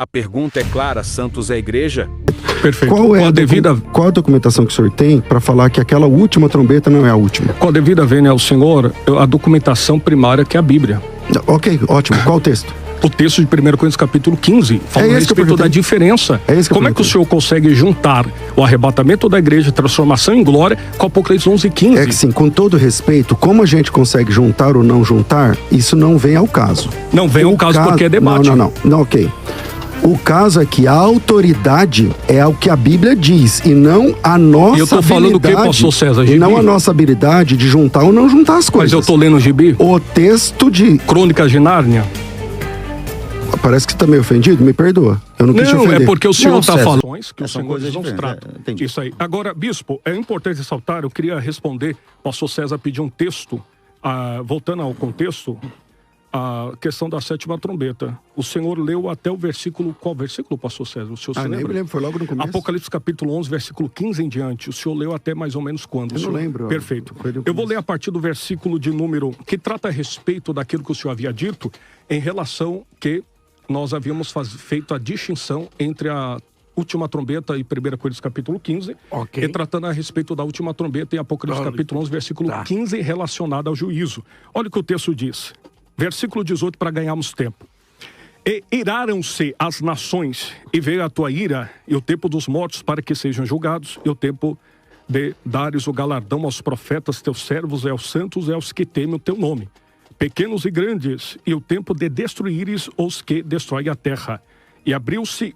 A pergunta é clara, Santos é igreja? Perfeito. Qual é a documentação que o senhor tem para falar que aquela última trombeta não é a última? Com a devida vênia ao senhor, a documentação primária que é a Bíblia. Ok, ótimo. Qual o texto? O texto de 1 Coríntios capítulo 15, fala a respeito da diferença. Como é que o senhor consegue juntar o arrebatamento da igreja, transformação em glória, com Apocalipse 11:15? É que sim, com todo respeito, como a gente consegue juntar ou não juntar, isso não vem ao caso. Não vem ao caso porque é debate. Não, ok. O caso é que a autoridade é o que a Bíblia diz e não a nossa habilidade. Eu tô falando o que, pastor César? Gibi? E não a nossa habilidade de juntar ou não juntar as coisas. Mas eu tô lendo o gibi? O texto de... Crônicas de Nárnia? Parece que você tá meio ofendido, me perdoa. Eu não quis te ofender. Não, é porque o senhor está falando que o são senhor coisas não se diferentes. trata. Isso aí. Agora, bispo, é importante ressaltar, eu queria responder, o pastor César pediu um texto, voltando ao contexto, a questão da sétima trombeta. O senhor leu até o versículo, qual versículo, pastor César? O senhor se lembra? Nem me lembro, foi logo no começo. Apocalipse capítulo 11, versículo 15 em diante. O senhor leu até mais ou menos quando? Eu não lembro. Perfeito. Eu vou ler a partir do versículo de número, que trata a respeito daquilo que o senhor havia dito, em relação que nós havíamos feito a distinção entre a última trombeta e 1 Coríntios capítulo 15, e tratando a respeito da última trombeta em Apocalipse capítulo 11, versículo 15, relacionado ao juízo. Olha o que o texto diz. Versículo 18, para ganharmos tempo. E iraram-se as nações, e veio a tua ira, e o tempo dos mortos para que sejam julgados, e o tempo de dares o galardão aos profetas, teus servos, e aos santos, e aos que temem o teu nome, pequenos e grandes, e o tempo de destruíres os que destroem a terra. E abriu-se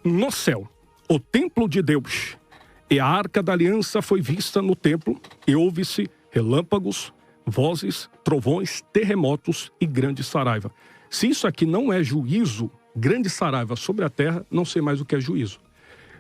no céu o templo de Deus, e a arca da aliança foi vista no templo, e houve-se relâmpagos, vozes, trovões, terremotos e grande saraiva. Se isso aqui não é juízo, grande saraiva sobre a terra, não sei mais o que é juízo.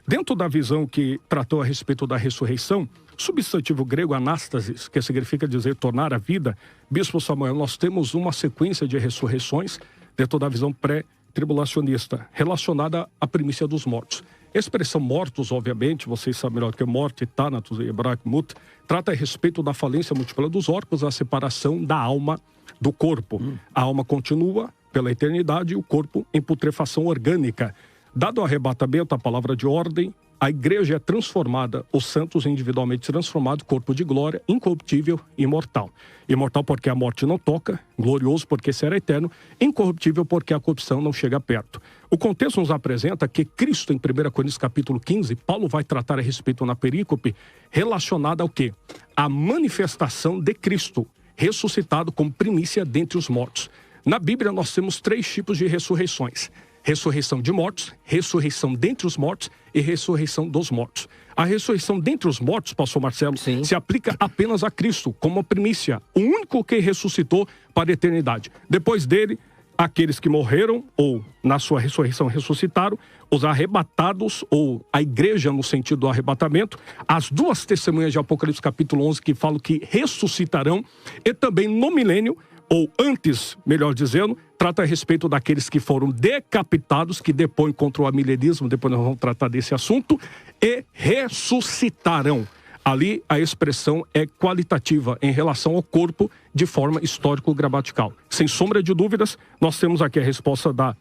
Dentro da visão que tratou a respeito da ressurreição, substantivo grego anástasis, que significa dizer tornar a vida, Bispo Samuel, nós temos uma sequência de ressurreições dentro da visão pré-tribulacionista, relacionada à primícia dos mortos. A expressão mortos, obviamente, vocês sabem melhor que morte, thanatos, hebraico, mut, trata a respeito da falência múltipla dos órgãos, a separação da alma do corpo. A alma continua pela eternidade e o corpo em putrefação orgânica. Dado o arrebatamento, a palavra de ordem, a igreja é transformada, os santos individualmente transformados, corpo de glória, incorruptível e imortal. Imortal porque a morte não toca, glorioso porque será eterno, incorruptível porque a corrupção não chega perto. O contexto nos apresenta que Cristo, em 1 Coríntios capítulo 15, Paulo vai tratar a respeito na perícope, relacionada ao quê? A manifestação de Cristo, ressuscitado como primícia dentre os mortos. Na Bíblia nós temos 3 tipos de ressurreições. Ressurreição de mortos, ressurreição dentre os mortos e ressurreição dos mortos. A ressurreição dentre os mortos, pastor Marcelo, se aplica apenas a Cristo, como a primícia, o único que ressuscitou para a eternidade. Depois dele, aqueles que morreram, ou na sua ressurreição ressuscitaram, os arrebatados, ou a igreja no sentido do arrebatamento, as 2 testemunhas de Apocalipse capítulo 11 que falam que ressuscitarão, e também no milênio, ou antes, melhor dizendo, trata a respeito daqueles que foram decapitados, que depõem contra o amilenismo, depois nós vamos tratar desse assunto, e ressuscitarão. Ali a expressão é qualitativa em relação ao corpo de forma histórico-gramatical. Sem sombra de dúvidas, nós temos aqui a resposta da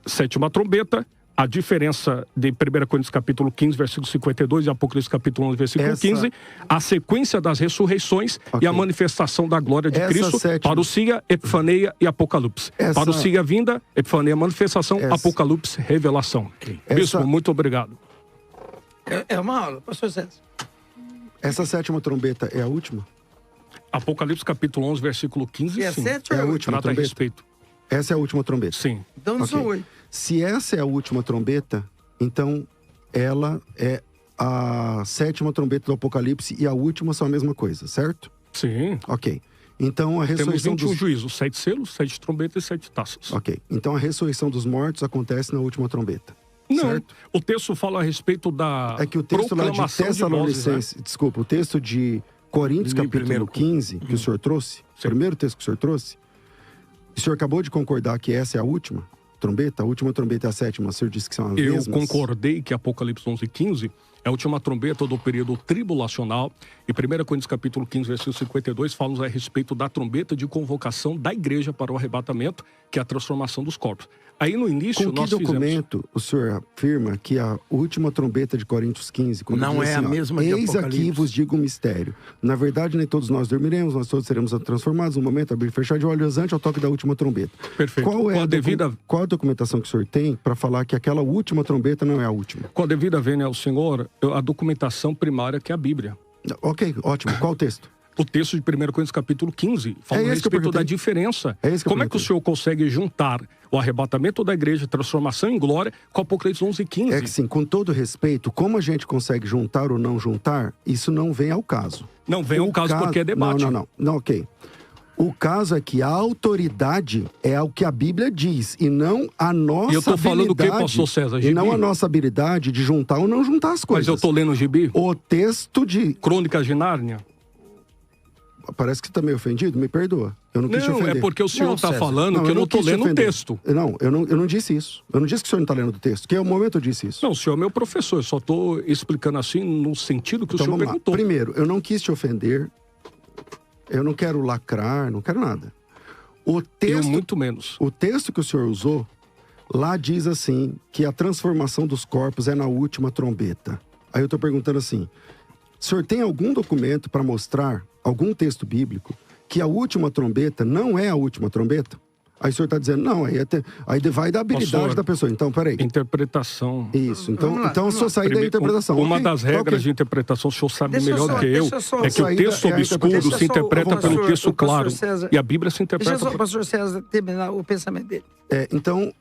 sétima trombeta, a diferença de 1 Coríntios capítulo 15, versículo 52 e Apocalipse capítulo 11, versículo 15, a sequência das ressurreições e a manifestação da glória de Cristo, parousia, epifaneia e apocalipse. Parousia, vinda, epifaneia, manifestação, apocalipse, revelação. Bispo, muito obrigado. É uma aula, pastor César. Essa sétima trombeta é a última? Apocalipse capítulo 11, versículo 15, é sim. É a última trata trombeta? A respeito. Essa é a última trombeta? Sim. Então não são 8. Se essa é a última trombeta, então ela é a sétima trombeta do Apocalipse e a última são a mesma coisa, certo? Sim. Ok. Então a ressurreição temos 21 juízos, 7 selos, 7 trombetas e 7 taças. Ok. Então a ressurreição dos mortos acontece na última trombeta. Não, certo? O texto fala a respeito da É que o texto lá de Tessalonicenses, desculpa, o texto de Coríntios capítulo 15, que o senhor trouxe, o primeiro texto que o senhor trouxe, o senhor acabou de concordar que essa é a última trombeta? A última trombeta é a sétima, o senhor disse que são as mesmas? Eu concordei que Apocalipse 11, 15 é a última trombeta do período tribulacional. E 1 Coríntios capítulo 15, versículo 52, fala a respeito da trombeta de convocação da igreja para o arrebatamento, que é a transformação dos corpos. Aí no início Com que nós documento o senhor afirma que a última trombeta de Coríntios 15... Não é a mesma de Eis Apocalipse. aqui vos digo um mistério. Na verdade, nem todos nós dormiremos, nós todos seremos transformados. No momento, abrir e fechar de olhos antes ao toque da última trombeta. Perfeito. Qual é Com a devida... Qual a documentação que o senhor tem para falar que aquela última trombeta não é a última? Com a devida vênia ao senhor, a documentação primária que é a Bíblia. Ok, ótimo. Qual o texto? O texto de 1 Coríntios capítulo 15, fala a respeito da diferença. Como é que o senhor consegue juntar o arrebatamento da igreja, transformação em glória, com Apocalipse 11:15? É que sim, com todo respeito, como a gente consegue juntar ou não juntar, isso não vem ao caso. Não vem ao caso porque é debate. Não, ok. O caso é que a autoridade é o que a Bíblia diz, e não a nossa habilidade... E eu tô falando o quê, pastor César? Gibi? E não a nossa habilidade de juntar ou não juntar as coisas. Mas eu tô lendo o gibi? O texto de... Crônicas de Nárnia? Parece que você tá meio ofendido, me perdoa. Eu não quis te ofender. É porque o senhor está falando que eu não estou lendo o texto. Não, eu não disse isso. Eu não disse que o senhor não está lendo o texto. Que é o momento eu disse isso. Não, o senhor é meu professor. Eu só estou explicando assim no sentido que o senhor perguntou. Primeiro, eu não quis te ofender. Eu não quero lacrar, não quero nada. O texto, eu muito menos. O texto que o senhor usou, lá diz assim, que a transformação dos corpos é na última trombeta. Aí eu estou perguntando assim, o senhor tem algum documento para mostrar, algum texto bíblico, que a última trombeta não é a última trombeta? Aí o senhor está dizendo, não, aí vai da habilidade da pessoa. Então, peraí. Interpretação. Isso, então o senhor sair da interpretação. Uma das regras de interpretação, o senhor sabe melhor do que eu, é que o texto obscuro se interpreta pelo texto claro. E a Bíblia se interpreta... Deixa só o pastor César terminar o pensamento dele. Então,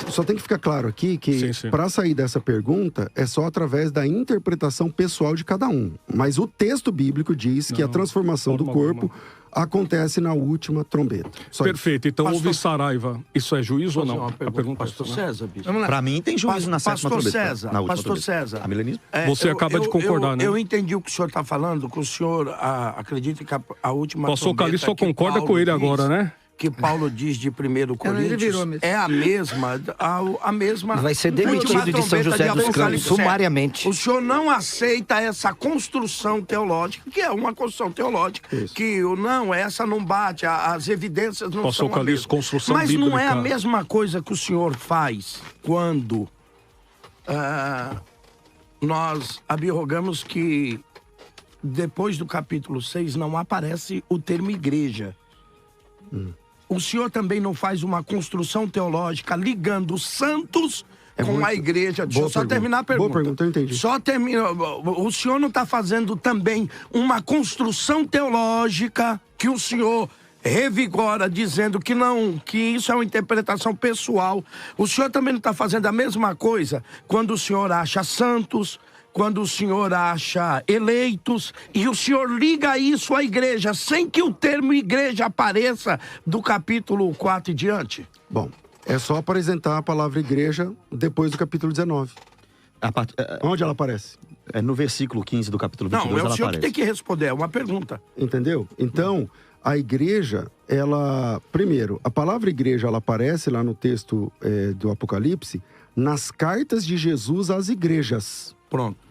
só tem que ficar claro aqui que para sair dessa pergunta é só através da interpretação pessoal de cada um. Mas o texto bíblico diz que a transformação do corpo acontece na última trombeta. Perfeito. Então, houve Saraiva. Isso é juízo ou não? A pergunta pastor César, bicho. Para mim, tem juízo na sétima trombeta. Pastor César. Você acaba de concordar, né? Eu entendi o que o senhor está falando, que o senhor acredita que a última trombeta... Pastor Calixto só concorda com ele agora, né? Que Paulo diz de 1 Coríntios é a mesma... Vai ser demitido de São José dos Campos, sumariamente. O senhor não aceita essa construção teológica, que é uma construção teológica, que essa não bate, as evidências não são a mesma. Construção Mas bíblica. Não é a mesma coisa que o senhor faz quando nós abirrogamos que depois do capítulo 6 não aparece o termo igreja. O senhor também não faz uma construção teológica ligando os santos com a igreja? Deixa eu só terminar a pergunta. Boa pergunta, eu entendi. Só termina. O senhor não está fazendo também uma construção teológica que o senhor revigora dizendo que não, que isso é uma interpretação pessoal. O senhor também não está fazendo a mesma coisa quando o senhor acha santos, quando o senhor acha eleitos, e o senhor liga isso à igreja, sem que o termo igreja apareça do capítulo 4 e diante? Bom, é só apresentar a palavra igreja depois do capítulo 19. Onde ela aparece? É no versículo 15 do capítulo 22, não, é o senhor aparece. Que tem que responder, é uma pergunta. Entendeu? Então, a igreja, ela... Primeiro, a palavra igreja, ela aparece lá no texto do Apocalipse, nas cartas de Jesus às igrejas. Pronto.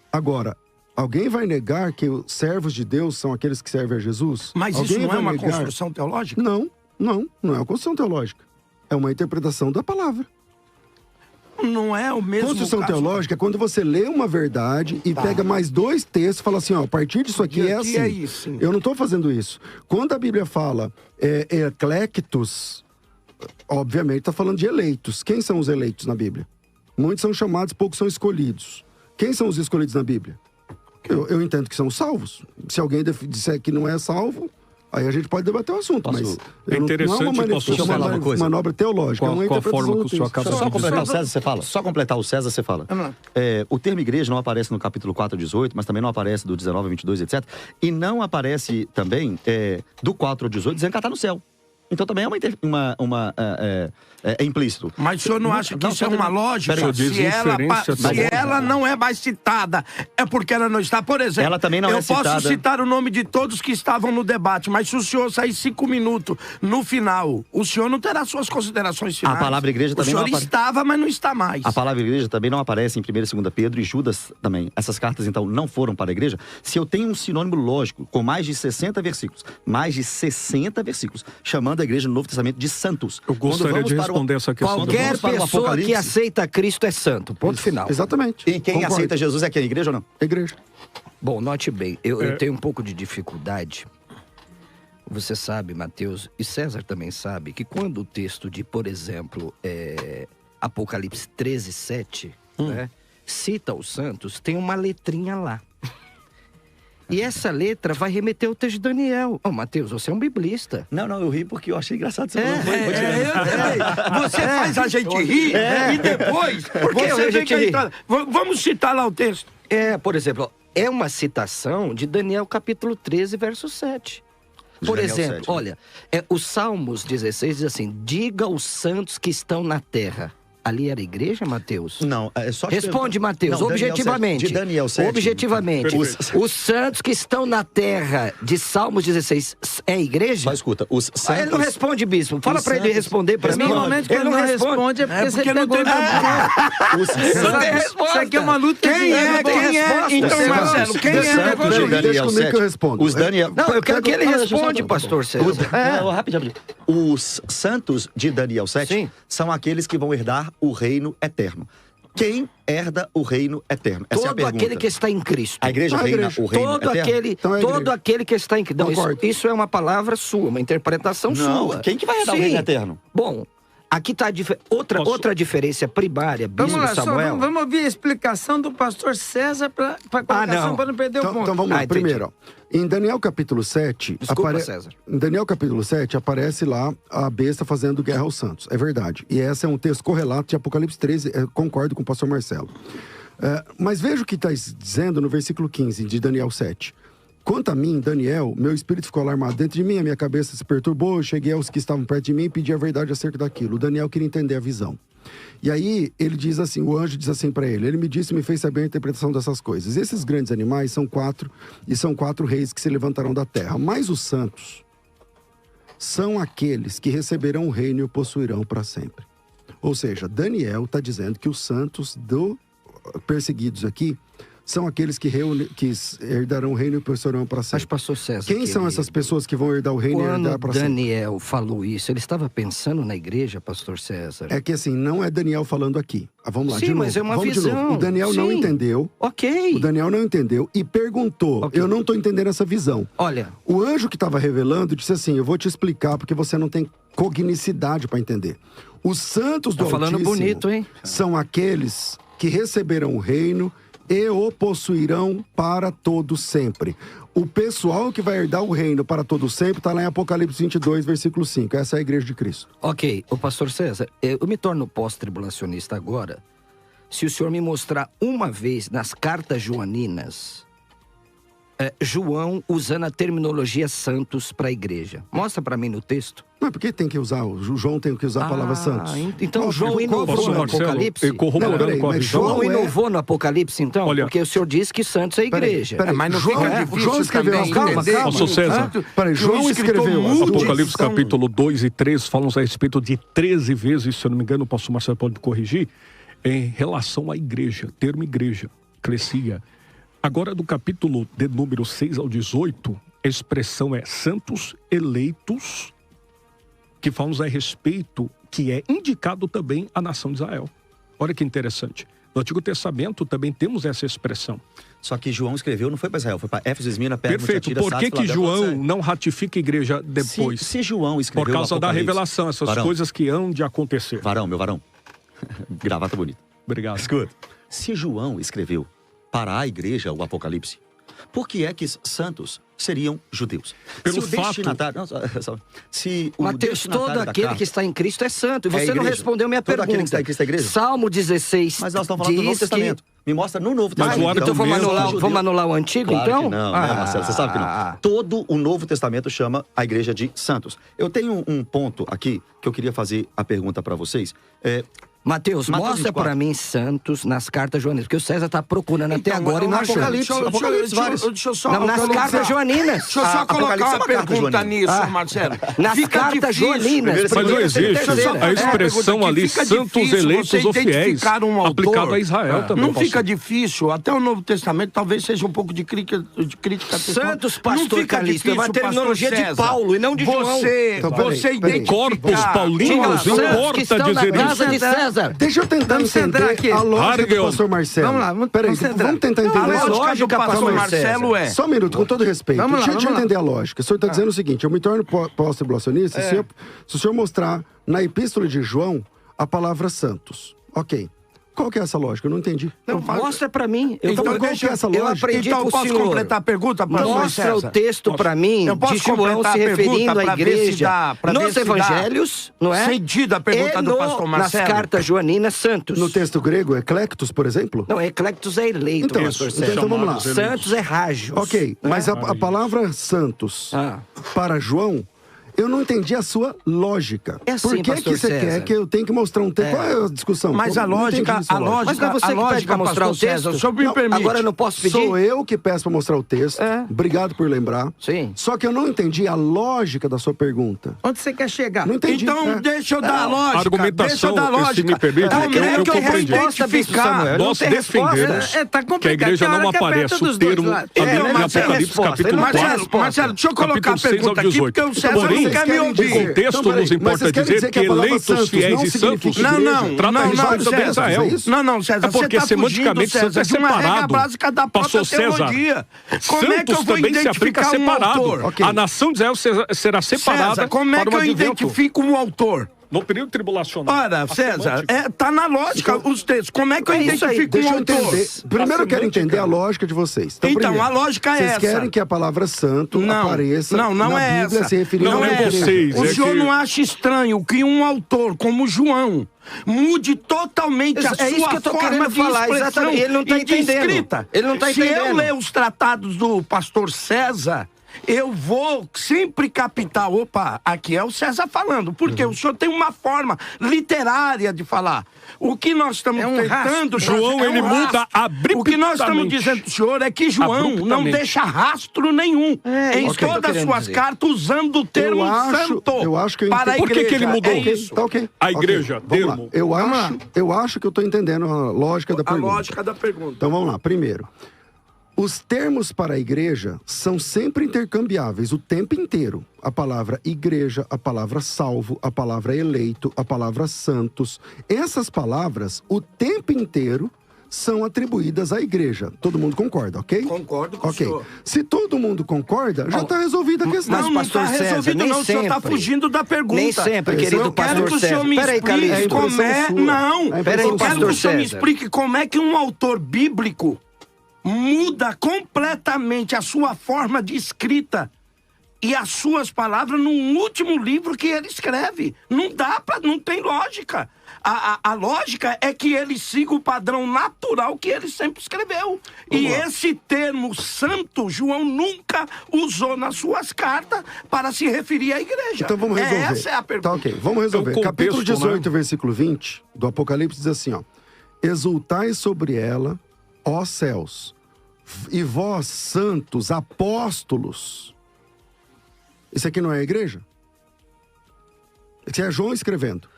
Agora, alguém vai negar que os servos de Deus são aqueles que servem a Jesus? Mas alguém isso não é uma construção teológica? Não é uma construção teológica. É uma interpretação da palavra. Não é o mesmo Construção caso. teológica é quando você lê uma verdade e pega mais dois textos e fala assim, ó, a partir disso aqui é assim. É isso. Eu não estou fazendo isso. Quando a Bíblia fala eclectos, obviamente está falando de eleitos. Quem são os eleitos na Bíblia? Muitos são chamados, poucos são escolhidos. Quem são os escolhidos na Bíblia? Eu entendo que são salvos. Se alguém disser que não é salvo, aí a gente pode debater o assunto. Mas é interessante, não é uma manobra teológica. Qual a forma que o senhor acaba de Só completar o César, você fala. Só completar o César, você fala. O termo igreja não aparece no capítulo 4, 18, mas também não aparece do 19 a 22, etc. E não aparece também do 4 ao 18 dizendo que ela está no céu. Então também é implícito. Mas o senhor não acha que isso é uma lógica? Se ela não é mais citada, é porque ela não está. Por exemplo, ela também não é citada. Eu posso citar o nome de todos que estavam no debate, mas se o senhor sair 5 minutos no final, o senhor não terá suas considerações finais. A palavra igreja também não aparece. O senhor estava, mas não está mais. A palavra igreja também não aparece em 1 e 2 Pedro e Judas também. Essas cartas, então, não foram para a igreja. Se eu tenho um sinônimo lógico com mais de 60 versículos, chamando chamando a igreja no Novo Testamento de santos. Eu gostaria de responder essa questão. Qualquer pessoa que aceita Cristo é santo. Ponto final. Exatamente. E quem aceita Jesus é quem? A igreja ou não? A igreja. Bom, note bem, eu tenho um pouco de dificuldade. Você sabe, Mateus, e César também sabe, que quando o texto de, por exemplo, Apocalipse 13:7, né, cita os santos, tem uma letrinha lá. E essa letra vai remeter ao texto de Daniel. Mateus, você é um biblista. Não, eu ri porque eu achei engraçado. Você Você faz a gente rir e depois você vem cá. Vamos citar lá o texto. Por exemplo, é uma citação de Daniel capítulo 13, verso 7. Por exemplo, olha, os Salmos 16 diz assim, diga aos santos que estão na terra. Ali era a igreja, Mateus? Não, é só... Responde, Mateus, não, objetivamente. De Daniel 7. Objetivamente. Os santos que estão na terra de Salmos 16 é a igreja? Só escuta, os santos... Ele não responde, bispo. Fala pra ele responder pra mim. Normalmente quando ele não responde é porque não tem... Isso aqui é uma luta. Quem é? Então, Marcelo, quem é? Deixa comigo que eu respondo. Os Daniel... Não, eu quero que ele responda, pastor César. Rapidinho. Os santos de Daniel 7 são aqueles que vão herdar o reino eterno. Quem herda o reino eterno? Essa é a pergunta. Todo aquele que está em Cristo. A igreja reina o reino eterno? Todo aquele que está em Cristo. Não, isso é uma palavra sua, uma interpretação sua. Quem que vai herdar o reino eterno? Bom, aqui está outra diferença primária, bispo Vamos lá, Samuel. Vamos ouvir a explicação do pastor César para não perder o ponto. Então vamos lá. Primeiro, em Daniel capítulo 7... Desculpa, César. Em Daniel capítulo 7 aparece lá a besta fazendo guerra aos santos. É verdade. E esse é um texto correlato de Apocalipse 13. Concordo com o pastor Marcelo. Mas veja o que está dizendo no versículo 15 de Daniel 7. Quanto a mim, Daniel, meu espírito ficou alarmado dentro de mim, a minha cabeça se perturbou, eu cheguei aos que estavam perto de mim e pedi a verdade acerca daquilo. O Daniel queria entender a visão. E aí, ele diz assim, o anjo diz assim para ele me disse e me fez saber a interpretação dessas coisas. Esses grandes animais são 4, e são 4 reis que se levantarão da terra. Mas os santos são aqueles que receberão o reino e o possuirão para sempre. Ou seja, Daniel está dizendo que os santos perseguidos aqui são aqueles que herdarão o reino e possuirão para sempre. Mas, pastor César... Quem são essas pessoas que vão herdar o reino e herdar para sempre? Quando Daniel falou isso, ele estava pensando na igreja, pastor César? É que assim, não é Daniel falando aqui. Vamos lá, de novo. Sim, mas é uma visão. visão. De novo. O Daniel não entendeu. Ok. O Daniel não entendeu e perguntou, eu não estou entendendo essa visão. Olha... O anjo que estava revelando disse assim, eu vou te explicar porque você não tem cognicidade para entender. Os santos do Altíssimo bonito, hein? São aqueles que receberão o reino e o possuirão para todo sempre. O pessoal que vai herdar o reino para todo sempre está lá em Apocalipse 22, versículo 5. Essa é a igreja de Cristo. Ok, o pastor César, eu me torno pós-tribulacionista agora se o senhor me mostrar uma vez nas cartas joaninas João usando a terminologia santos para a igreja. Mostra para mim no texto. Mas por que tem que usar? O João tem que usar a palavra santos. Então João inovou no Apocalipse? João inovou no Apocalipse, então? Olha, porque o senhor disse que santos é a igreja. Mas não fica difícil João escreveu Pastor César. João escreveu Apocalipse capítulo 2 e 3 falam a respeito de 13 vezes, se eu não me engano, o pastor Marcelo pode me corrigir, em relação à igreja, termo igreja, eclesia. Agora, do capítulo de número 6 ao 18, a expressão é santos eleitos, que falam a respeito, que é indicado também a nação de Israel. Olha que interessante. No Antigo Testamento também temos essa expressão. Só que João escreveu, não foi para Israel, foi para Éfeso, Esmirna, Pérgamo, Perfeito. Por que João não ratifica a igreja depois? Se João escreveu por causa da revelação, essas coisas que hão de acontecer. Meu varão. Gravata bonita. Obrigado. Escuta. Se João escreveu para a igreja o Apocalipse, por que é que santos seriam judeus? Pelo se o fato... destinatário... Se o Mateus, todo aquele que está em Cristo é santo. E você não respondeu minha pergunta. Todo aquele que está em Cristo é igreja? Salmo 16 Mas nós estamos falando do Novo Testamento. Me mostra no Novo Mas Testamento. então vamos anular o Antigo, claro então? Que não, né, Marcelo? Você sabe que não. Todo o Novo Testamento chama a igreja de santos. Eu tenho um ponto aqui que eu queria fazer a pergunta para vocês. Mateus, mostra pra mim santos nas cartas joaninas, porque o César tá procurando até agora e não achou. Deixa eu só... Não, nas cartas joaninas. Deixa eu só colocar uma pergunta nisso, Marcelo. Nas cartas joaninas. Mas não existe a expressão ali, santos eleitos ou fiéis, aplicado a Israel também. Não fica difícil, até o Novo Testamento talvez seja um pouco de crítica Santos, pastor Calixto, é uma terminologia de Paulo e não de João. Você identifica... Corpos paulinos, não importa dizer isso. Deixa eu tentar entender a lógica do pastor Marcelo. Vamos lá, vamos tentar entender. A lógica do pastor Marcelo é... Só um minuto, com todo respeito. Deixa eu entender a lógica. O senhor está dizendo o seguinte, eu me torno pós-tribulacionista se o senhor mostrar na epístola de João a palavra santos. Ok. Qual que é essa lógica? Eu não entendi. Não, mostra pra mim. Então, qual que é essa lógica? Eu aprendi então, com o posso senhor. completar a pergunta, pastor Mostra César? o texto pra mim de João se referindo à igreja nos evangelhos, não é? Sentido a pergunta do pastor Marcelo. Nas cartas joaninas, santos. No texto grego, eclectos, por exemplo? Não, eclectos é eleito, então, pastor César. Então vamos lá. Santos é rágios. Ok, mas a palavra santos para João... Eu não entendi a sua lógica. É assim, por que pastor você César quer que eu tenha que mostrar um texto? Qual é a discussão? Mas a lógica... Mas não é você que pede pra mostrar o texto? O senhor me permite. Agora eu não posso pedir? Sou eu que peço para mostrar o texto. Obrigado por lembrar. Sim. Só que eu não entendi a lógica da sua pergunta. Onde você quer chegar? Não entendi. Então, deixa eu dar a lógica. Argumentação, se me permite, eu compreendi. Nós defendemos que a igreja não aparece o termo ali em Apocalipse capítulo 4. Marcelo, deixa eu colocar a pergunta aqui, porque o César não quer me ouvir. O contexto nos importa dizer que eleitos, fiéis e santos trata a respeito também de Israel. Não, César, é porque semanticamente Santos é separado. Pastor César, Santos também se aplica separado. A nação de Israel será separada. César, como é que eu identifico um autor? No período tribulacional. Ora, César, tá na lógica os textos. Como é que eu identifico um autor? Primeiro eu quero entender a lógica de vocês. Então a lógica é essa. Vocês querem que a palavra santo apareça na Bíblia se referindo não é vocês. O senhor não acha estranho que um autor como João mude totalmente a sua forma de expressão ele não tá entendendo. Escrita? Ele não tá entendendo. Se eu ler os tratados do pastor César, eu vou sempre captar, aqui é o César falando, porque o senhor tem uma forma literária de falar. O que nós estamos tentando... João, ele muda abruptamente. O que nós estamos dizendo pro senhor é que João não deixa rastro nenhum em todas as suas cartas usando o termo santo para a igreja. Por que ele mudou? Tá ok. A igreja, termo. Eu acho que eu estou entendendo a lógica da pergunta. A lógica da pergunta. Então vamos lá. Primeiro, os termos para a igreja são sempre intercambiáveis o tempo inteiro. A palavra igreja, a palavra salvo, a palavra eleito, a palavra santos. Essas palavras, o tempo inteiro, são atribuídas à igreja. Todo mundo concorda, ok? Concordo com o senhor. Se todo mundo concorda, já está resolvida a questão. Não está resolvido não, o senhor está fugindo da pergunta. Nem sempre, querido pastor César. Eu quero que o senhor me explique como é... Não, eu quero que o senhor me explique como é que um autor bíblico muda completamente a sua forma de escrita e as suas palavras no último livro que ele escreve. Não tem lógica. A lógica é que ele siga o padrão natural que ele sempre escreveu. E esse termo santo, João nunca usou nas suas cartas para se referir à igreja. Então vamos resolver. Essa é a pergunta. Tá ok, vamos resolver. Então, Capítulo 18, versículo 20 do Apocalipse diz assim, exultai sobre ela, ó céus, e vós, santos, apóstolos. Isso aqui não é a igreja? Isso é João escrevendo.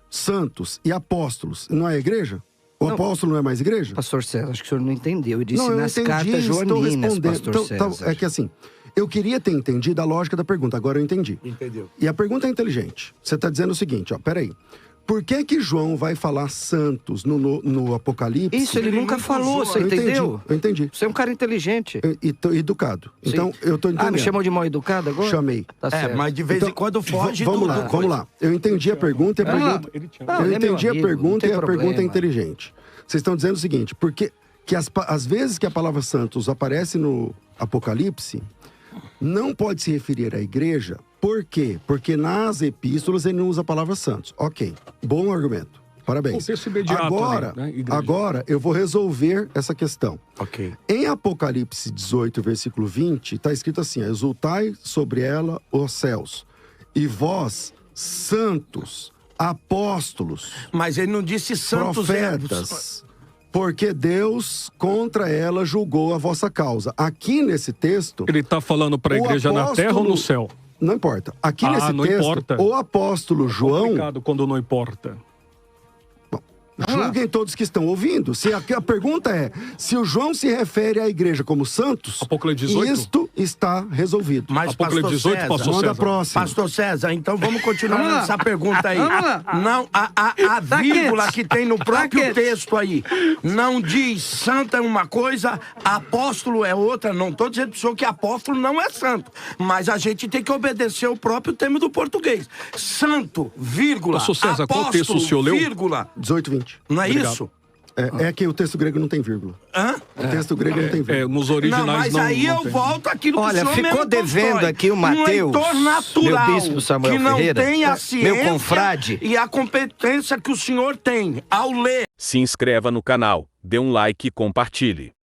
Santos e apóstolos, não é a igreja? O apóstolo não é mais igreja? Pastor César, acho que o senhor não entendeu. Eu disse não, nas cartas joaninas, pastor César. É que assim, eu queria ter entendido a lógica da pergunta, agora eu entendi. Entendeu. E a pergunta é inteligente. Você está dizendo o seguinte, peraí. Por que João vai falar santos no Apocalipse? Isso, ele nunca falou, você entendeu? Eu entendi. Você é um cara inteligente. Educado. Sim. Então, eu tô entendendo. Me chamou de mal educado agora? Chamei. Tá certo. Mas de vez em quando foge vamos lá. Eu entendi a pergunta e a pergunta... Eu entendi a pergunta e a pergunta é inteligente. Vocês estão dizendo o seguinte, porque às vezes que a palavra santos aparece no Apocalipse, não pode se referir à igreja. Por quê? Porque nas epístolas ele não usa a palavra santos. Ok, bom argumento. Parabéns. Agora eu vou resolver essa questão. Ok. Em Apocalipse 18, versículo 20, está escrito assim, exultai sobre ela os céus, e vós, santos, apóstolos. Mas ele não disse santos, profetas, porque Deus contra ela julgou a vossa causa. Aqui nesse texto... Ele está falando para a igreja na terra ou no céu? Não importa. Aqui nesse texto, importa. O apóstolo João... É complicado quando não importa. Julguem todos que estão ouvindo. Se a pergunta é, se o João se refere à igreja como santos, Apocalipse 18? Isto está resolvido. Mas, Apocalipse 18, César, pastor César. Próxima. Pastor César, então vamos continuar nessa pergunta aí. Não, a vírgula que tem no próprio texto aí, não diz santo é uma coisa, apóstolo é outra. Não estou dizendo pessoa que apóstolo não é santo, mas a gente tem que obedecer o próprio termo do português. Santo, vírgula, pastor César, apóstolo, qual texto o senhor leu? Vírgula. 18, 20. Não é Obrigado. isso? É que o texto grego não tem vírgula. Hã? O texto grego não tem vírgula. Nos originais não. Mas aí eu volto àquilo que o senhor ficou mesmo devendo constrói. aqui o Mateus, leitor natural, meu bispo Samuel que não Ferreira, tem a ciência meu confrade, e a competência que o senhor tem ao ler. Se inscreva no canal, dê um like e compartilhe.